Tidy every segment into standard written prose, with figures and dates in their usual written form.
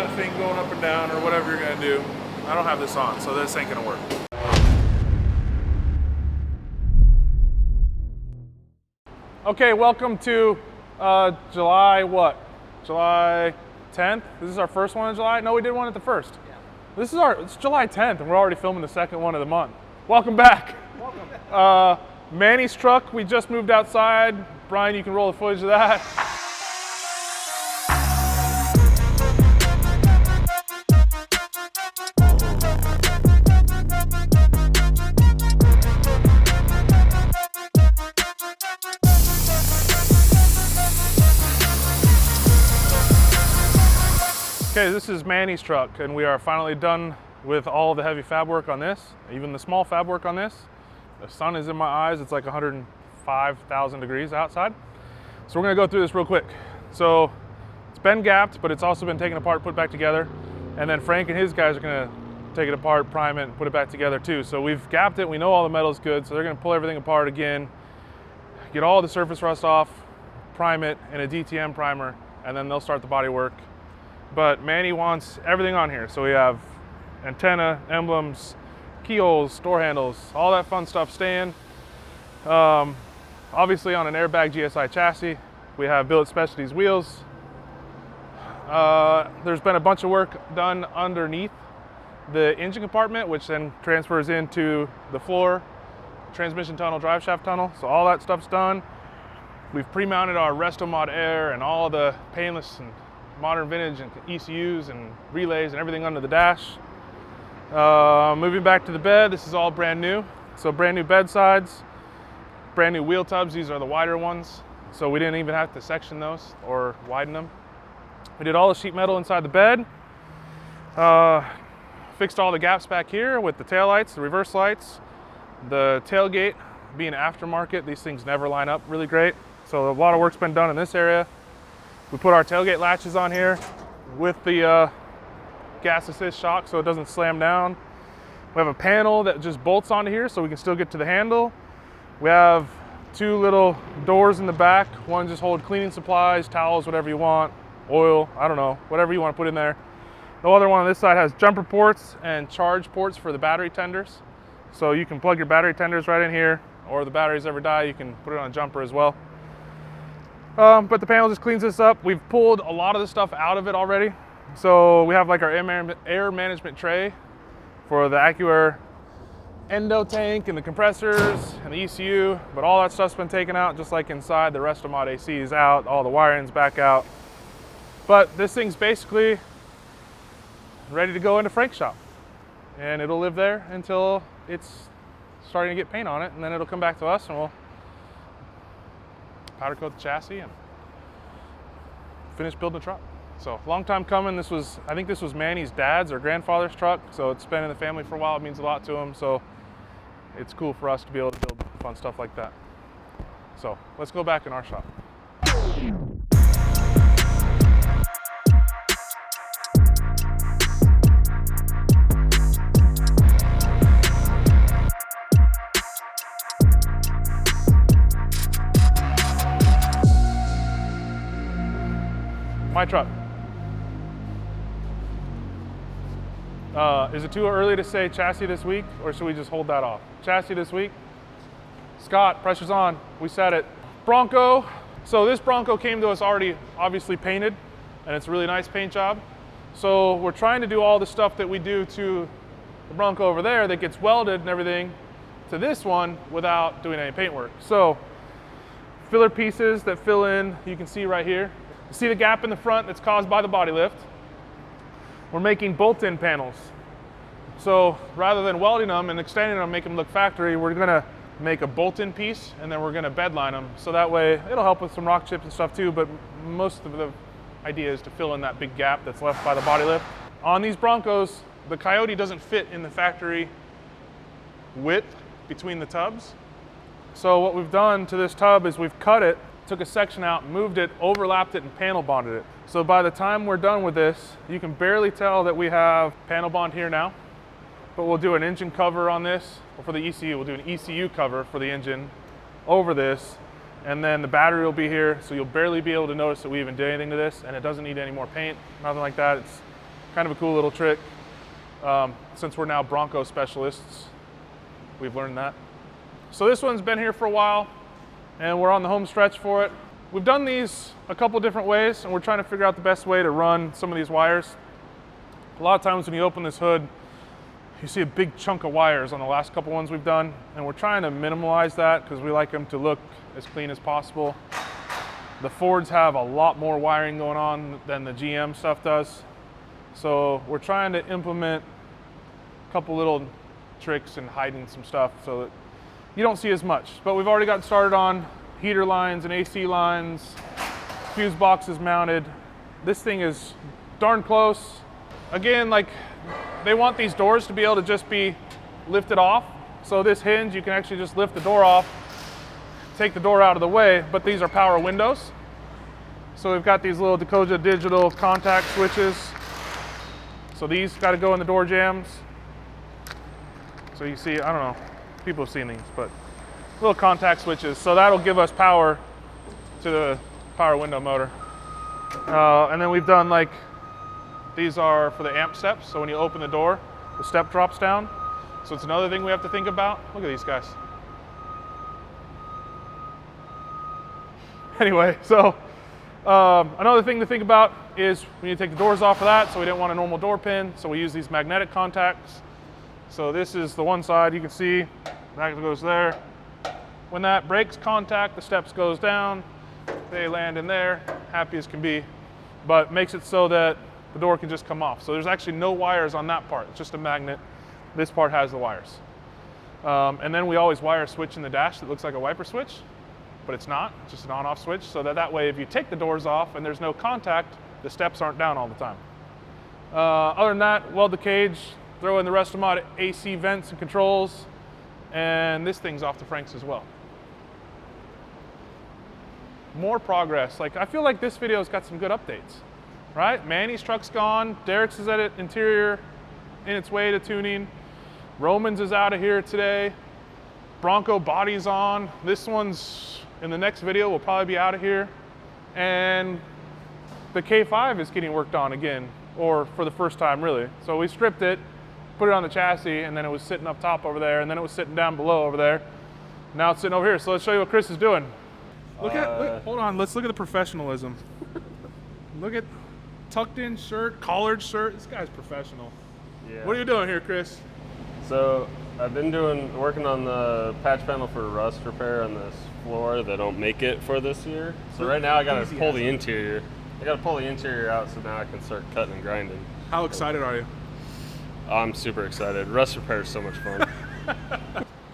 thing going up and down or whatever you're gonna do. I don't have this on, so this ain't gonna work. Okay, welcome to July what? July 10th? This is our first one in July? No, we did one at the first. Yeah. It's July 10th and we're already filming the second one of the month. Welcome back. Welcome. Manny's truck, we just moved outside. Brian, you can roll the footage of that. Okay, this is Manny's truck, and we are finally done with all the heavy fab work on this, even the small fab work on this. The sun is in my eyes. It's like 105,000 degrees outside. So we're gonna go through this real quick. So it's been gapped, but it's also been taken apart, put back together. And then Frank and his guys are gonna take it apart, prime it, and put it back together too. So we've gapped it, we know all the metal's good, so they're gonna pull everything apart again, get all the surface rust off, prime it in a DTM primer, and then they'll start the body work. But Manny wants everything on here. So we have antenna, emblems, keyholes, door handles, all that fun stuff staying. Obviously on an airbag GSI chassis, we have Billet Specialties wheels. There's been a bunch of work done underneath the engine compartment, which then transfers into the floor, transmission tunnel, drive shaft tunnel. So all that stuff's done. We've pre-mounted our Resto Mod Air and all the painless and modern vintage and ECUs and relays and everything under the dash. Moving back to the bed, this is all brand new. So brand new bed sides, brand new wheel tubs. These are the wider ones. So we didn't even have to section those or widen them. We did all the sheet metal inside the bed. Fixed all the gaps back here with the tail lights, the reverse lights, the tailgate being aftermarket. These things never line up really great. So a lot of work's been done in this area. We put our tailgate latches on here with the gas assist shock so it doesn't slam down. We have a panel that just bolts onto here so we can still get to the handle. We have two little doors in the back. One just hold cleaning supplies, towels, whatever you want, oil, I don't know, whatever you want to put in there. The other one on this side has jumper ports and charge ports for the battery tenders. So you can plug your battery tenders right in here, or if the batteries ever die, you can put it on a jumper as well. But the panel just cleans this up. We've pulled a lot of the stuff out of it already. So we have like our air management tray for the AccuAir endo tank and the compressors and the ECU, but all that stuff's been taken out just like inside. The Resto Mod AC is out, all the wiring's back out. But this thing's basically ready to go into Frank's shop. And it'll live there until it's starting to get paint on it, and then it'll come back to us and we'll powder coat the chassis and finish building the truck. So long time coming. I think this was Manny's dad's or grandfather's truck. So it's been in the family for a while. It means a lot to him. So it's cool for us to be able to build fun stuff like that. So let's go back in our shop. My truck. Is it too early to say chassis this week, or should we just hold that off? Chassis this week. Scott, pressure's on. We said it. Bronco. So this Bronco came to us already obviously painted, and it's a really nice paint job. So we're trying to do all the stuff that we do to the Bronco over there that gets welded and everything to this one without doing any paint work. So filler pieces that fill in, you can see right here. You see the gap in the front that's caused by the body lift. We're making bolt-in panels. So rather than welding them and extending them, make them look factory, we're gonna make a bolt-in piece and then we're gonna bed line them. So that way it'll help with some rock chips and stuff too, but most of the idea is to fill in that big gap that's left by the body lift. On these Broncos, the Coyote doesn't fit in the factory width between the tubs. So what we've done to this tub is we've cut it, took a section out, moved it, overlapped it, and panel bonded it. So by the time we're done with this, you can barely tell that we have panel bond here now, but we'll do an engine cover on this, or for the ECU, we'll do an ECU cover for the engine over this, and then the battery will be here, so you'll barely be able to notice that we even did anything to this, and it doesn't need any more paint, nothing like that. Kind of a cool little trick. Since we're now Bronco specialists, we've learned that. So this one's been here for a while, and we're on the home stretch for it. We've done these a couple different ways, and we're trying to figure out the best way to run some of these wires. A lot of times when you open this hood, you see a big chunk of wires on the last couple ones we've done, and we're trying to minimize that because we like them to look as clean as possible. The Fords have a lot more wiring going on than the GM stuff does. So we're trying to implement a couple little tricks and hiding some stuff so that you don't see as much. But we've already gotten started on heater lines and AC lines, fuse boxes mounted. This thing is darn close. Again, like, they want these doors to be able to just be lifted off. So this hinge, you can actually just lift the door off, take the door out of the way, but these are power windows. So we've got these little Dakota digital contact switches. So these got to go in the door jambs. So you see, I don't know, people have seen these, but little contact switches. So that'll give us power to the power window motor. And then we've done, like, these are for the amp steps. So when you open the door, the step drops down. So it's another thing we have to think about. Look at these guys. Anyway, so another thing to think about is we need to take the doors off of that, so we didn't want a normal door pin, so we use these magnetic contacts. So this is the one side, you can see that goes there. When that breaks contact, the steps goes down, they land in there, happy as can be, but makes it so that the door can just come off. So there's actually no wires on that part, it's just a magnet. This part has the wires. And then we always wire a switch in the dash that looks like a wiper switch, but it's not, it's just an on-off switch, so that way if you take the doors off and there's no contact, the steps aren't down all the time. Other than that, weld the cage, throw in the rest of mod AC vents and controls, and this thing's off the Franks as well. More progress. Like, I feel like this video's got some good updates, right? Manny's truck's gone, Derek's is at it, interior in its way to tuning. Roman's is out of here today. Bronco body's on. This one's in the next video will probably be out of here. And the K5 is getting worked on again, or for the first time really. So we stripped it, put it on the chassis, and then it was sitting up top over there, and then it was sitting down below over there. Now it's sitting over here. So let's show you what Chris is doing. Look, hold on, let's look at the professionalism. Look at tucked in shirt, collared shirt. This guy's professional. Yeah. What are you doing here, Chris? So I've been working on the patch panel for rust repair on this floor. They don't make it for this year. So right now I gotta pull the interior. I gotta pull the interior out so now I can start cutting and grinding. How excited are you? I'm super excited. Rust repair is so much fun.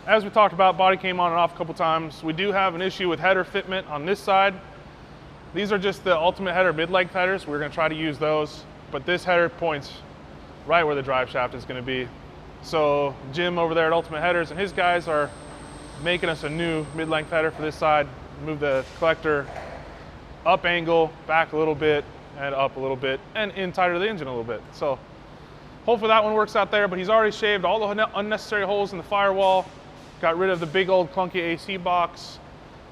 As we talked about, body came on and off a couple times. We do have an issue with header fitment on this side. These are just the ultimate header mid-length headers. We're gonna try to use those, but this header points right where the drive shaft is gonna be. So Jim over there at Ultimate Headers and his guys are making us a new mid-length header for this side. Move the collector up angle, back a little bit, and up a little bit, and in tighter to the engine a little bit. So hopefully that one works out there, but he's already shaved all the unnecessary holes in the firewall, got rid of the big old clunky AC box.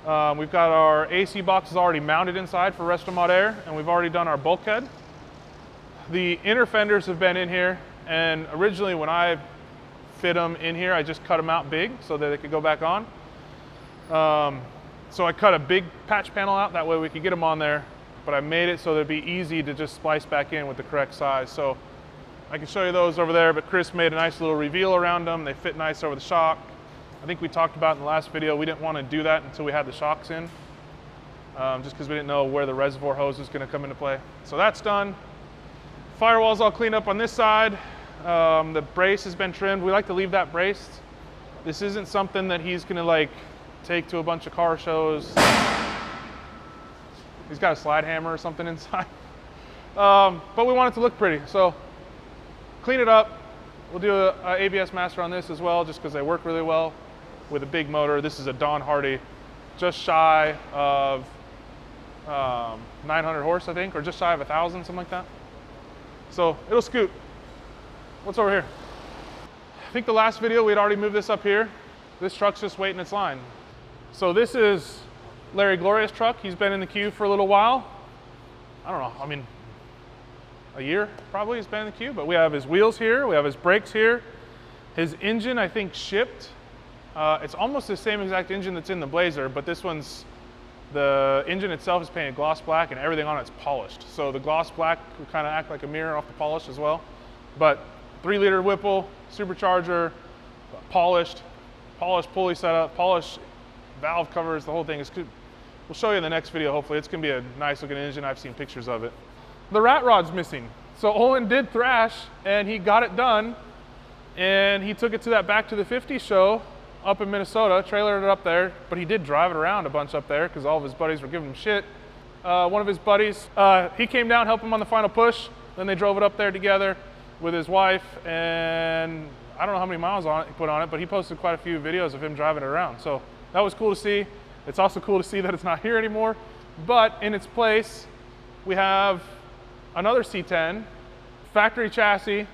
We've got our AC boxes already mounted inside for Resto Mod Air, and we've already done our bulkhead. The inner fenders have been in here, and originally when I fit them in here, I just cut them out big so that they could go back on. So I cut a big patch panel out, that way we could get them on there, but I made it so that it'd be easy to just splice back in with the correct size. So I can show you those over there, but Chris made a nice little reveal around them. They fit nice over the shock. I think we talked about in the last video, we didn't want to do that until we had the shocks in, just because we didn't know where the reservoir hose was going to come into play. So that's done. Firewall's all cleaned up on this side. The brace has been trimmed. We like to leave that braced. This isn't something that he's gonna like take to a bunch of car shows. He's got a slide hammer or something inside. But we want it to look pretty, so clean it up. We'll do a ABS master on this as well, just because they work really well with a big motor. This is a Don Hardy, just shy of 900 horse, I think, or just shy of 1,000, something like that. So it'll scoot. What's over here? I think the last video we'd already moved this up here. This truck's just waiting its line. So this is Larry Gloria's truck. He's been in the queue for a little while. I don't know, I mean, a year probably he's been in the queue, but we have his wheels here, we have his brakes here. His engine, I think, shipped. It's almost the same exact engine that's in the Blazer, but this one's, the engine itself is painted gloss black and everything on it's polished. So the gloss black will kind of act like a mirror off the polish as well. But 3-liter Whipple, supercharger, polished pulley setup, polished valve covers, the whole thing is good. We'll show you in the next video, hopefully. It's gonna be a nice looking engine. I've seen pictures of it. The rat rod's missing. So Olin did thrash and he got it done and he took it to that Back to the 50 show up in Minnesota, trailered it up there, but he did drive it around a bunch up there because all of his buddies were giving him shit. One of his buddies, he came down, helped him on the final push, then they drove it up there together with his wife, and I don't know how many miles on it he put on it, but he posted quite a few videos of him driving it around. So that was cool to see. It's also cool to see that it's not here anymore, but in its place, we have another C10, factory chassis,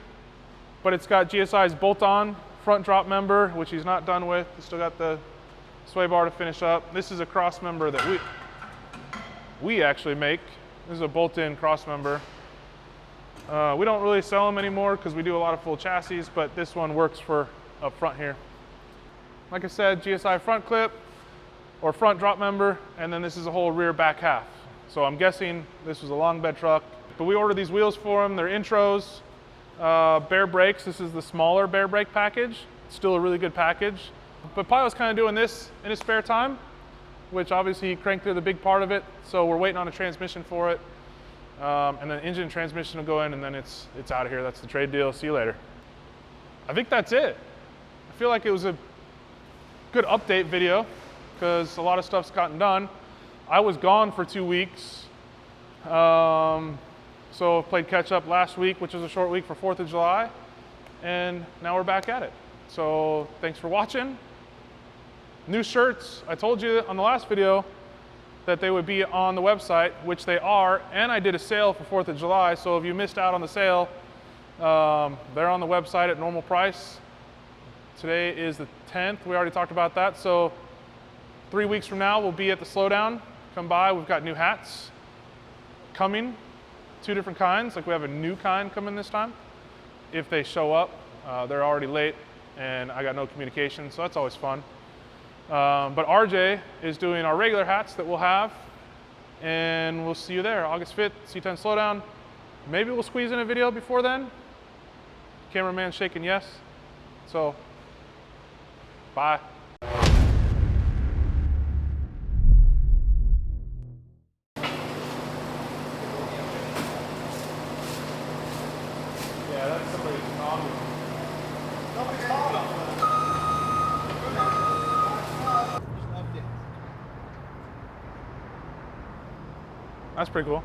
but it's got GSI's bolt-on front drop member, which he's not done with. He's still got the sway bar to finish up. This is a cross member that we actually make. This is a bolt-in cross member. We don't really sell them anymore because we do a lot of full chassis, but this one works for up front here. Like I said, GSI front clip or front drop member, and then this is a whole rear back half. So I'm guessing this was a long bed truck, but we ordered these wheels for him. They're intros. Bare brakes, this is the smaller bare brake package. Still a really good package. But Pio's kind of doing this in his spare time, which obviously he cranked through the big part of it. So we're waiting on a transmission for it. And then engine and transmission will go in and then it's out of here. That's the trade deal. See you later. I think that's it. I feel like it was a good update video because a lot of stuff's gotten done. I was gone for 2 weeks. So played catch up last week, which was a short week for 4th of July, and now we're back at it. So thanks for watching. New shirts, I told you on the last video that they would be on the website, which they are, and I did a sale for 4th of July, so if you missed out on the sale, they're on the website at normal price. Today is the 10th, we already talked about that, so 3 weeks from now we'll be at the Slowdown. Come by, we've got new hats coming. 2 different kinds, like we have a new kind coming this time. If they show up, they're already late and I got no communication, so that's always fun. But RJ is doing our regular hats that we'll have, and we'll see you there, August 5th, C10 Slowdown. Maybe we'll squeeze in a video before then. Cameraman shaking yes. So, bye. Yeah, that's somebody's comment. Nobody's comment. That's pretty cool.